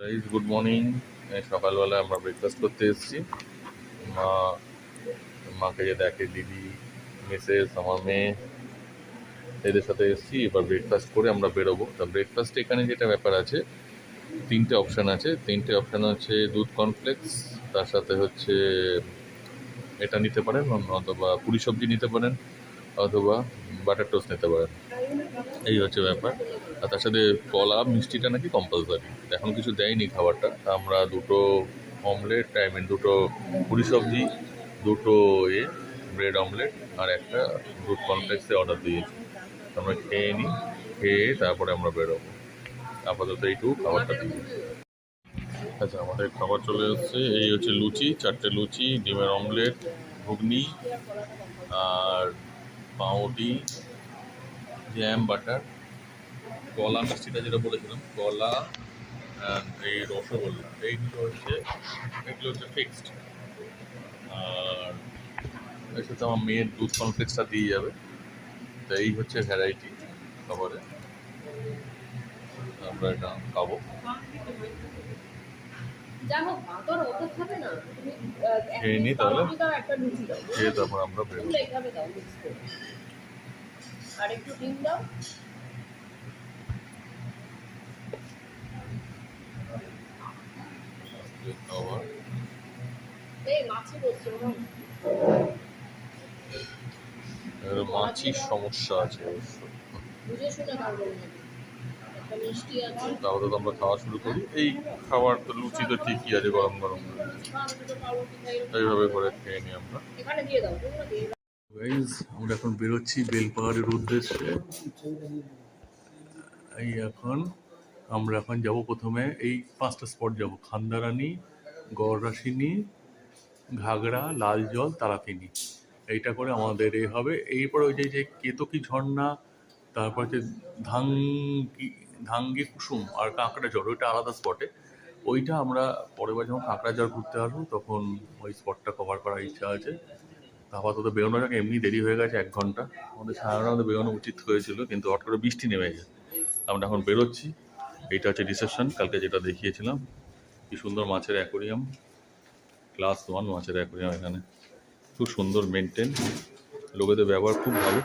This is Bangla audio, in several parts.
Guys good morning. সকালবেলা আমরা ব্রেকফাস্ট করতে এসেছি। মা মাকে যে দেখে, দিদি, মিসেস, আমার মেয়ে, এদের সাথে এসেছি। এবার ব্রেকফাস্ট করে আমরা বেরোবো। তা ব্রেকফাস্টে এখানে যেটা ব্যাপার আছে, তিনটে অপশান আছে। তিনটে অপশান হচ্ছে দুধ কর্নফ্লেক্স, তার সাথে হচ্ছে এটা নিতে পারেন, অথবা পুরি সবজি নিতে পারেন, অথবা বাটার টোস্ট নিতে পারেন। এই হচ্ছে ব্যাপার। আর তার সাথে কলা মিষ্টিটা নাকি কম্পালসারি। এখন কিছু দেয়নি খাবারটা। তা আমরা দুটো অমলেট, দুটো পুরি সবজি, দুটো ব্রেড অমলেট আর একটা দুধ কমপ্লেক্সে অর্ডার দিয়েছি। আমরা খেয়ে নিই, খেয়ে তারপরে আমরা বেরোবো। আপাতত এইটুকু খাবারটা দিই। আচ্ছা, আমাদের খাবার চলে এসছে। এই হচ্ছে লুচি, 4টে লুচি, ডিমের অমলেট, ঘুগনি আর পাউরুটি, জ্যাম, বাটার, কলা মিষ্টিটা যেটা বলেছিলাম, কলা এই রসগোল্লা, এইগুলো হচ্ছে ফিক্সড। আর এর সাথে আমার মেয়ের দুধ কনফ্লেক্সটা দিয়ে যাবে। তো এই হচ্ছে ভ্যারাইটি খাবারে, আমরা এটা খাবো। খেয়ে নিই তাহলে, খেয়ে তারপর আমরা বেরোবো। খাবার মাছির সমস্যা আছে অবশ্য। তাহলে তো আমরা খাওয়া শুরু করি। এই খাবার তো লুচি তো ঠিকই আছে, গরম গরম এইভাবে করে খেয়ে নিই আমরা। গাইজ, আমরা এখন বেরোচ্ছি বেলপাহাড়ের উদ্দেশ্যে। আমরা এখন যাব প্রথমে এই 5টা স্পট যাব: খান্দারানি, গড়রাসিনী, ঘাগড়া, লাল জল, তারাপিনি। এইটা করে আমাদের হবে। এরপর ওই যে কেতকী ঝর্ণা, তারপর হচ্ছে ধাঙ্গি ধাঙ্গি কুসুম আর কাঁকড়া ঝড়, ওইটা আলাদা স্পটে। ওইটা আমরা পরের বার যখন কাঁকড়া ঝড় ঘুরতে আসবো তখন ওই স্পটটা কভার করার ইচ্ছা আছে। আপাতত বেরোনো যাক, এমনি দেরি হয়ে গেছে 1 ঘন্টা। আমাদের 9:30 মধ্যে বেরোনো উচিত হয়েছিল, কিন্তু হট করে বৃষ্টি নেমে গেছে। আমরা এখন বেরোচ্ছি। এইটা হচ্ছে রিসেপশন, কালকে যেটা দেখিয়েছিলাম। কি সুন্দর মাছের অ্যাকোরিয়াম, ক্লাস 1 মাছের অ্যাকোরিয়াম এখানে। খুব সুন্দর মেনটেন, লোকেদের ব্যবহার খুব ভালো।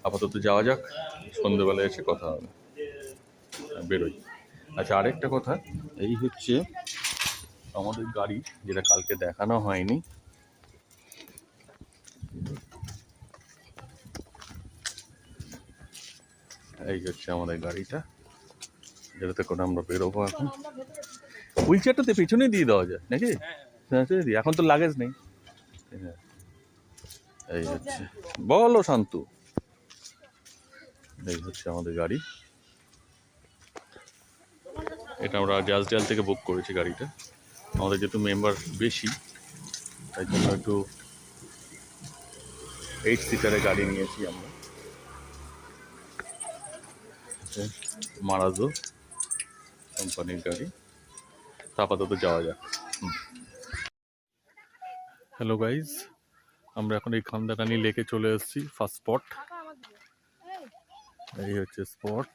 আপাতত যাওয়া যাক, সন্ধ্যেবেলায় এসে কথা হবে, বেরোই। আচ্ছা, আরেকটা কথা, এই হচ্ছে আমাদের গাড়ি, যেটা কালকে দেখানো হয়নি। এই হচ্ছে আমাদের গাড়িটা, যেটাতে করে আমরা বেরোবো এখন। হুইল চেয়ারটাতে পেছনে দিয়ে দেওয়া যায় নাকি? এখন তো লাগেজ নেই। এই হচ্ছে, বলো শান্তু, এই হচ্ছে আমাদের গাড়ি। এটা আমরা জাজডাল থেকে বুক করেছি গাড়িটা। আমাদের যেহেতু মেম্বার বেশি, তাই জন্য একটু 8 সিটারের গাড়ি নিয়েছি আমরা। মারাজো কোম্পানির গাড়ি। আপাতত যাওয়া যাক। হ্যালো গাইজ, আমরা এখন এই খান্দাকানি লেকে চলে এসেছি, ফার্স্ট স্পট। এই হচ্ছে স্পট।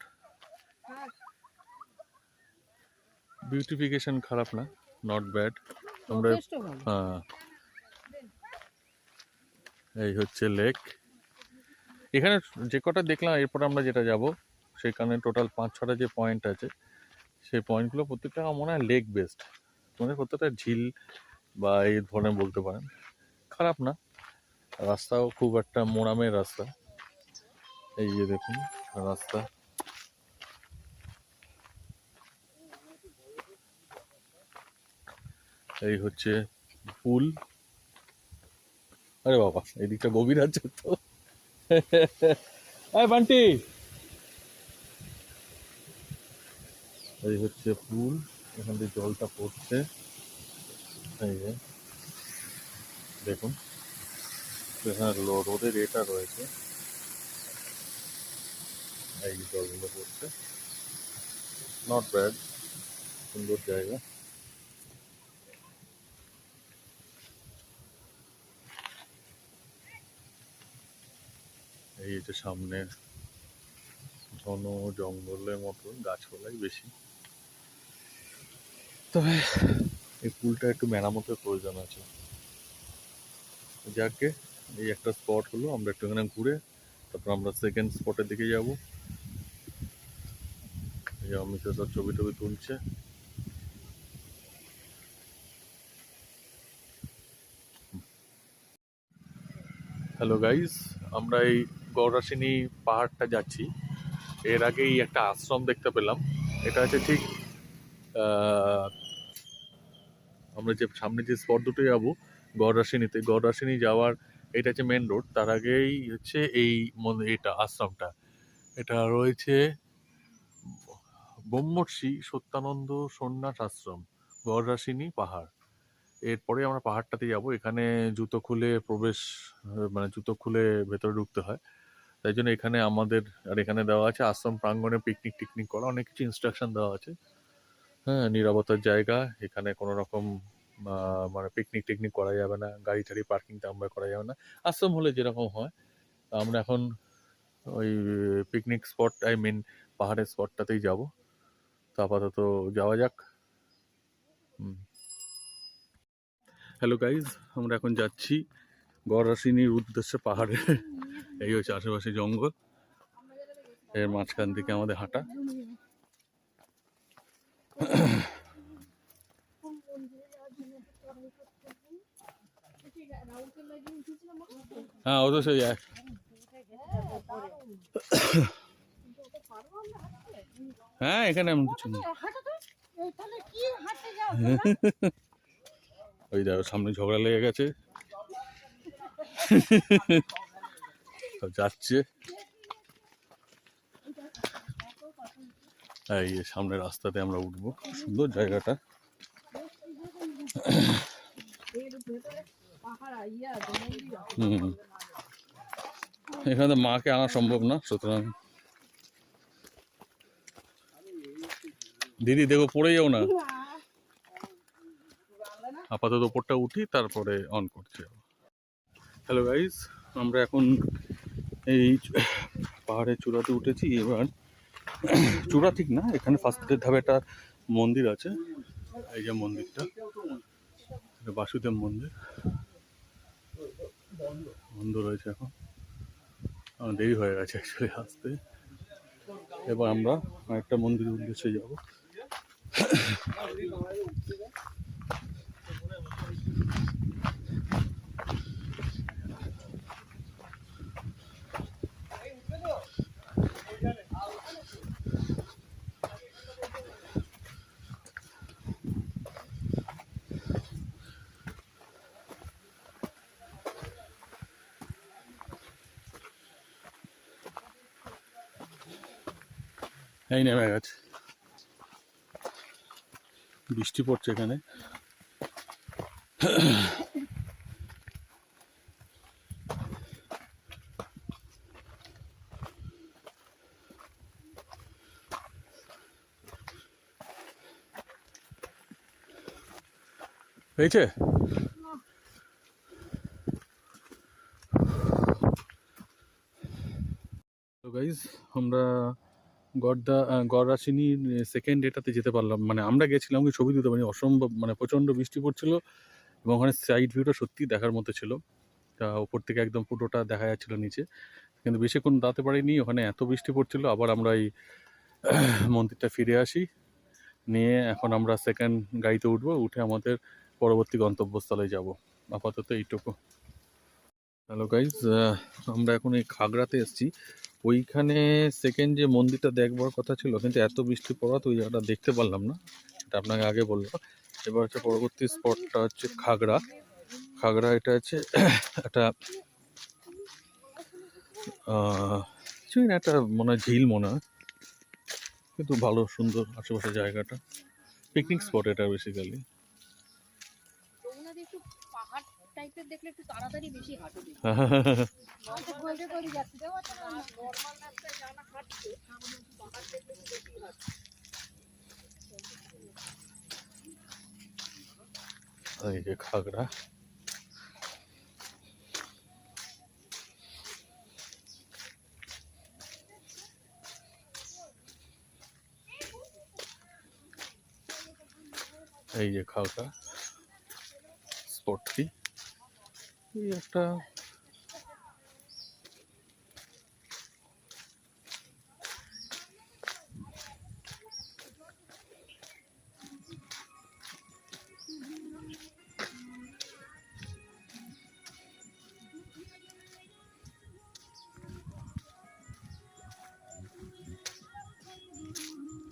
বিউটিফিকেশন খারাপ না, নট ব্যাড। আমরা হ্যাঁ, এই হচ্ছে লেক। এখানে যে কটা দেখলাম, এরপর আমরা যেটা যাব সেখানে টোটাল 5-6টা যে পয়েন্ট আছে, সেই পয়েন্টগুলো প্রত্যেকটা আমার মনে হয় লেক বেসড, মানে প্রত্যেকটা ঝিল বা এই ধরনের বলতে পারেন। খারাপ না, রাস্তাও খুব একটা মোরামের রাস্তা। এই যে দেখুন রাস্তা, এই হচ্ছে পুল। আরে বাবা, এদিকটা গভীর আছে তো। বান্টি, এই হচ্ছে পুল, এখান থেকে জলটা পড়ছে। এই যে দেখুন, এখানে রোদের এটা রয়েছে, এই জলগুলো পড়ছে। নট ব্যাড, সুন্দর জায়গা। এই যে সামনে ঘন জঙ্গলের মতো, গাছপালাই বেশি। তবে এই পুলটা একটু মেরামতের প্রয়োজন আছে। যাকে এই একটা স্পট হলো, আমরা একটু এখানে ঘুরে তারপর আমরা সেকেন্ড স্পটের দিকে যাব। এই মিসেস সব ছবি টবি তুলছে। হ্যালো গাইস, আমরা এই গৌরাসিনী পাহাড়টা যাচ্ছি। এর আগেই একটা আশ্রম দেখতে পেলাম। এটা হচ্ছে ঠিক আমরা যে সামনে যে স্পট দুটো যাবো গড়রাসিনীতে, গড়রাসিনী যাওয়ার এটা হচ্ছে মেন রোড। তার আগেই হচ্ছে এই এটা আশ্রমটা। এটা রয়েছে ব্রহ্মর্ষি সত্যানন্দ সন্ন্যাস আশ্রম, গড়রাসিনী পাহাড়। এরপরে আমরা পাহাড়টাতে যাব। এখানে জুতো খুলে প্রবেশ, মানে জুতো খুলে ভেতরে ঢুকতে হয়। তাই জন্য এখানে আমাদের, আর এখানে দেওয়া আছে আশ্রম প্রাঙ্গণে পিকনিক টিকনিক করা, অনেক কিছু ইনস্ট্রাকশন দেওয়া আছে। হ্যাঁ, নিরাপত্তার জায়গা, এখানে কোনো রকম মানে পিকনিক টিকনিক করা যাবে না, গাড়ি টাড়ি পার্কিং আমরা করা যাবে না। আশ্রম হলে যেরকম হয়। আমরা এখন ওই পিকনিক স্পট, আই মিন পাহাড়ের স্পটটাতেই যাব। তো আপাতত যাওয়া যাক। হ্যালো গাইজ, আমরা এখন যাচ্ছি গড়রাসিনীর উদ্দেশ্যে পাহাড়ে। এই হচ্ছে আশেপাশে জঙ্গল, এর মাঝখান থেকে আমাদের হাঁটা। হ্যাঁ, ও তো সেই এক। হ্যাঁ, এখানে এমন কিছু নেই। ওই দেখো সামনে ঝগড়া লেগে গেছে, যাচ্ছে। এই সামনের রাস্তাতে আমরা উঠবো, সুন্দর জায়গাটা। এখানে মাকে আনা সম্ভব না, সুতরাং দিদি দেখো পড়ে যাও না। আপাতত ওপরটা উঠি, তারপরে অন করছি। হ্যালো গাইজ, আমরা এখন এই পাহাড়ের চূড়াতে উঠেছি। এবার চূড়া ঠিক না, এখানে ফার্স্টের ধাপে একটা মন্দির আছে। এই যে মন্দিরটা, বাসুদেব মন্দির, বন্ধ রয়েছে এখন, দেরি হয়ে গেছে অ্যাকচুয়ালি আসতে। এবার আমরা একটা মন্দিরের উদ্দেশ্যে যাব। এই নেমে গেছে, বৃষ্টি পড়ছে এখানে। হয়েছে তো গাইজ, আমরা গড়রাসিনীর সেকেন্ড এটাতে যেতে পারলাম। মানে আমরা গেছিলাম, কি ছবি তুলতে পারি, অসম্ভব, মানে প্রচণ্ড বৃষ্টি পড়ছিল এবং ওখানে সাইড ভিউটা সত্যি দেখার মতো ছিল। তা ওপর থেকে একদম পুরোটা দেখা যাচ্ছিল নিচে, কিন্তু বেশিক্ষণ দাঁড়াতে পারিনি, ওখানে এত বৃষ্টি পড়ছিল। আবার আমরা এই মন্দিরটা ফিরে আসি, নিয়ে এখন আমরা সেকেন্ড গাড়িতে উঠবো, উঠে আমাদের পরবর্তী গন্তব্যস্থলে যাব। আপাতত এইটুকু। হ্যালো গাইজ, আমরা এখন এই খাগড়াতে এসেছি। ওইখানে সেকেন্ড যে মন্দিরটা দেখবার কথা ছিল, কিন্তু এত বৃষ্টি পড়া তো ওই জায়গাটা দেখতে পারলাম না, এটা আপনাকে আগে বললাম। এবার হচ্ছে পরবর্তী স্পটটা হচ্ছে খাগড়া। খাগড়া এটা হচ্ছে একটা কিছুই না, একটা মনে হয় ঝিল মনে হয়, কিন্তু ভালো সুন্দর আশেপাশে জায়গাটা, পিকনিক স্পট এটা বেসিক্যালি। এই যে খাগড়া, এই যে খাওয়া স্পটটি, এই একটা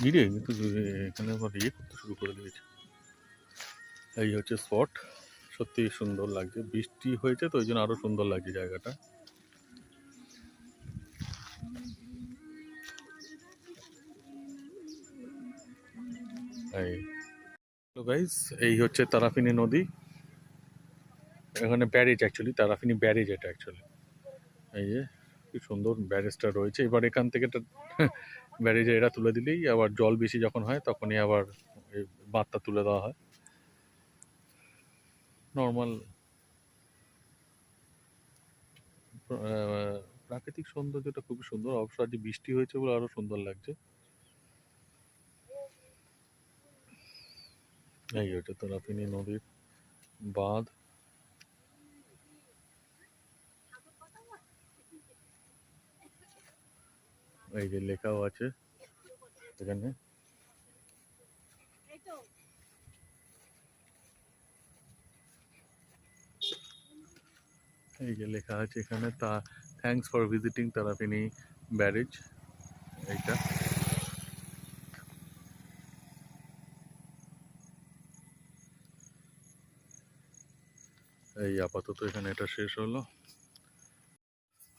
গিরে কিন্তু এখানে আবার ইয়ে করতে শুরু করে দিয়েছে। এই হচ্ছে স্পট, সত্যি সুন্দর লাগছে, বৃষ্টি হয়েছে তো ওই জন্য আরো সুন্দর লাগছে জায়গাটা। এই তো গাইস, এই হচ্ছে তারাফিনী নদী, এখানে ব্যারেজ, অ্যাকচুয়ালি তারাফিনী ব্যারেজ এটা অ্যাকচুয়ালি। এই যে কি সুন্দর ব্যারেজটা রয়েছে, এবার এখান থেকে ব্যারেজে এরা তুলে দিলেই আবার জল বেশি যখন হয় তখনই আবার এই বাঁধটা তুলে দেওয়া হয়। নর্মাল প্রাকৃতিক সৌন্দর্যটা খুবই সুন্দর, অবশ্য আজ বৃষ্টি হয়েছে বলে আরো সুন্দর লাগছে। এই হচ্ছে তারাফিনী নদীর বাঁধ। এই যে লেখাও আছে এখানে, এই যে লেখা আছে এখানে, তা থ্যাঙ্কস ফর ভিজিটিং তারাফিনী ব্যারেজ। এইটা এই আপাতত এখানে এটা শেষ হলো।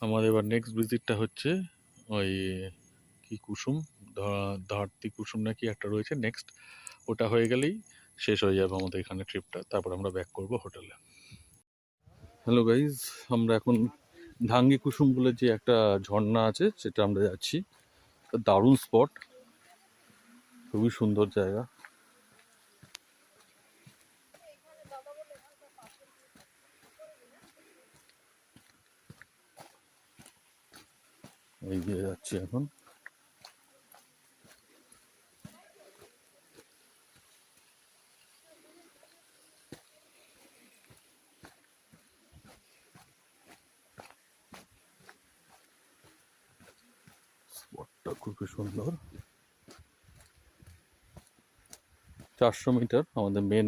আমাদের এবার নেক্সট ভিজিটটা হচ্ছে ওই কি কুসুম, ধারতি কুসুম নাকি একটা রয়েছে নেক্সট, ওটা হয়ে গেলেই শেষ হয়ে যাবে আমাদের এখানে ট্রিপটা, তারপর আমরা ব্যাক করব হোটেলে। হ্যালো গাইজ, আমরা এখন ধাঙ্গি কুসুম বলে যে একটা ঝর্ণা আছে সেটা আমরা যাচ্ছি, দারুণ স্পট, খুবই সুন্দর জায়গা। এই দিয়ে যাচ্ছি এখন। স্পটটা খুবই সুন্দর, 400 মিটার আমাদের মেন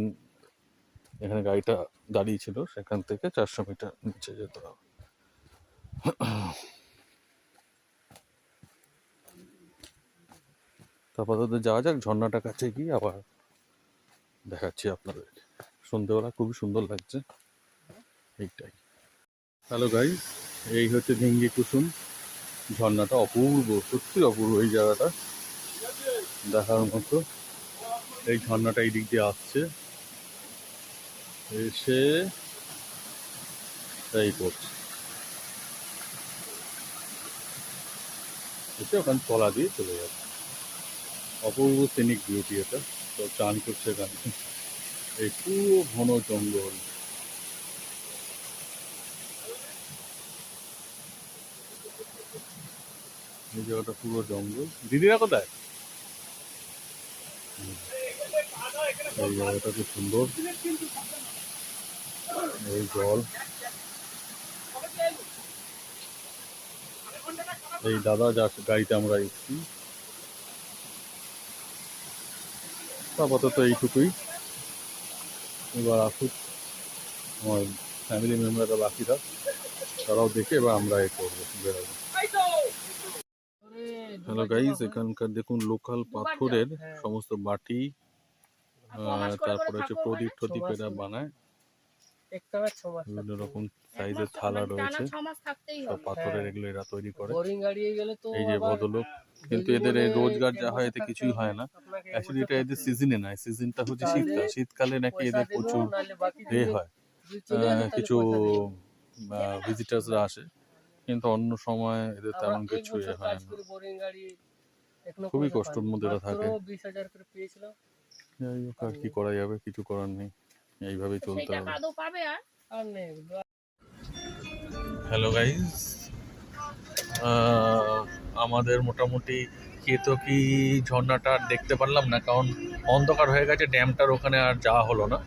এখানে গাড়িটা দাঁড়িয়ে ছিল, সেখান থেকে 400 মিটার নিচে যেতে হবে। আপাতত যাওয়া যাক, ঝর্ণাটা কাছে গিয়ে আবার দেখাচ্ছি আপনাদের। সন্ধ্যেবেলা খুবই সুন্দর লাগছে এইটাই। হ্যালো গাইস, এই হচ্ছে ধিঙ্গি কুসুম ঝর্ণাটা, অপূর্ব, সত্যি অপূর্ব এই জায়গাটা, দেখার মতো। এই ঝর্ণাটা এই দিক দিয়ে আসছে, এসে এই করছে, এসে ওখানে তলা দিয়ে চলে যাচ্ছে। অপূর্ব সিনিক বিউটি এটা, তো চান করছে এখানে, এই পুরো ঘন জঙ্গল। এই জায়গাটা পুরো জঙ্গল। দিদিরা কোথায়? এই জায়গাটা খুব সুন্দর, এই জল, এই দাদা যার গাড়িতে আমরা এসেছি। আপাতত এইটুকুই, এবার আসুক আমার ফ্যামিলি মেম্বাররা বাকিরা, তারাও দেখে এবার আমরা এ করবো, বেরোবো। হ্যালো গাইজ, এখানকার দেখুন লোকাল পাথরের সমস্ত বাটি, তারপরে হচ্ছে প্রদীপ টদীপ এরা বানায়, বিভিন্ন রকম সাইজের থালা রয়েছে, সব পাথরের এগুলো এরা তৈরি করে। এই যে ভদ্রলোক, কিন্তু এদের এই রোজগার যা হয় এতে কিছুই হয় না, অ্যাকচুয়ালি এটা এদের সিজনে নয়, সিজনটা হচ্ছে শীতকাল, শীতকালে নাকি এদের প্রচুর এ হয়, কিছু ভিজিটার্সরা আসে, কিন্তু অন্য সময় এদের তেমন কিছু এ হয় না, খুবই কষ্টের মধ্যে এরা থাকে। যাই হোক, আর কি করা যাবে, কিছু করার নেই, এইভাবেই চলতে হবে। হ্যালো গাইজ, আমাদের মোটামুটি গিয়ে তো কি ঝর্ণাটা আর দেখতে পারলাম না, কারণ অন্ধকার হয়ে গেছে, ড্যামটার ওখানে আর যাওয়া হলো না।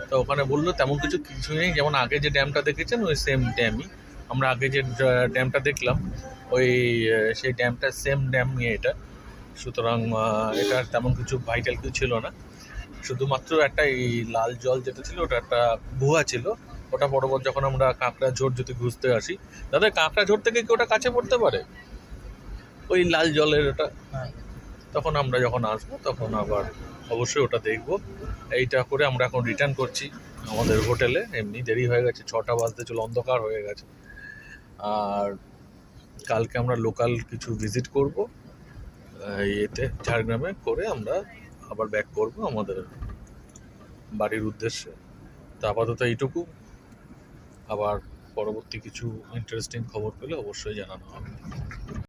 তো ওখানে বললো তেমন কিছু নেই, যেমন আগে যে ড্যামটা দেখেছেন ওই সেম ড্যামই। আমরা আগে যে ড্যামটা দেখলাম ওই সেই ড্যামটা সেম ড্যাম নিয়ে এটা, সুতরাং এটার তেমন কিছু ভাইটাল কিছু ছিল না। শুধুমাত্র একটা এই লাল জল যেটা ছিল ওটা একটা গুহা ছিল, ওটা পরবর্তী যখন আমরা কাঁকড়া ঝোড় যদি ঘুরতে আসি, দাদা কাঁকড়া ঝোড় থেকে কি ওটা কাছে পড়তে পারে ওই লাল জলের ওটা? তখন আমরা যখন আসবো তখন আবার অবশ্যই ওটা দেখবো। এইটা করে আমরা এখন রিটার্ন করছি আমাদের হোটেলে, এমনি দেরি হয়ে গেছে, 6টা বাজতে চলো, অন্ধকার হয়ে গেছে। আর কালকে আমরা লোকাল কিছু ভিজিট করব এতে ঝাড়গ্রামে, করে আমরা আবার ব্যাক করব আমাদের বাড়ির উদ্দেশ্যে। তো আপাতত এইটুকু, আবার পরবর্তী কিছু ইন্টারেস্টিং খবর পেলে অবশ্যই জানানো হবে।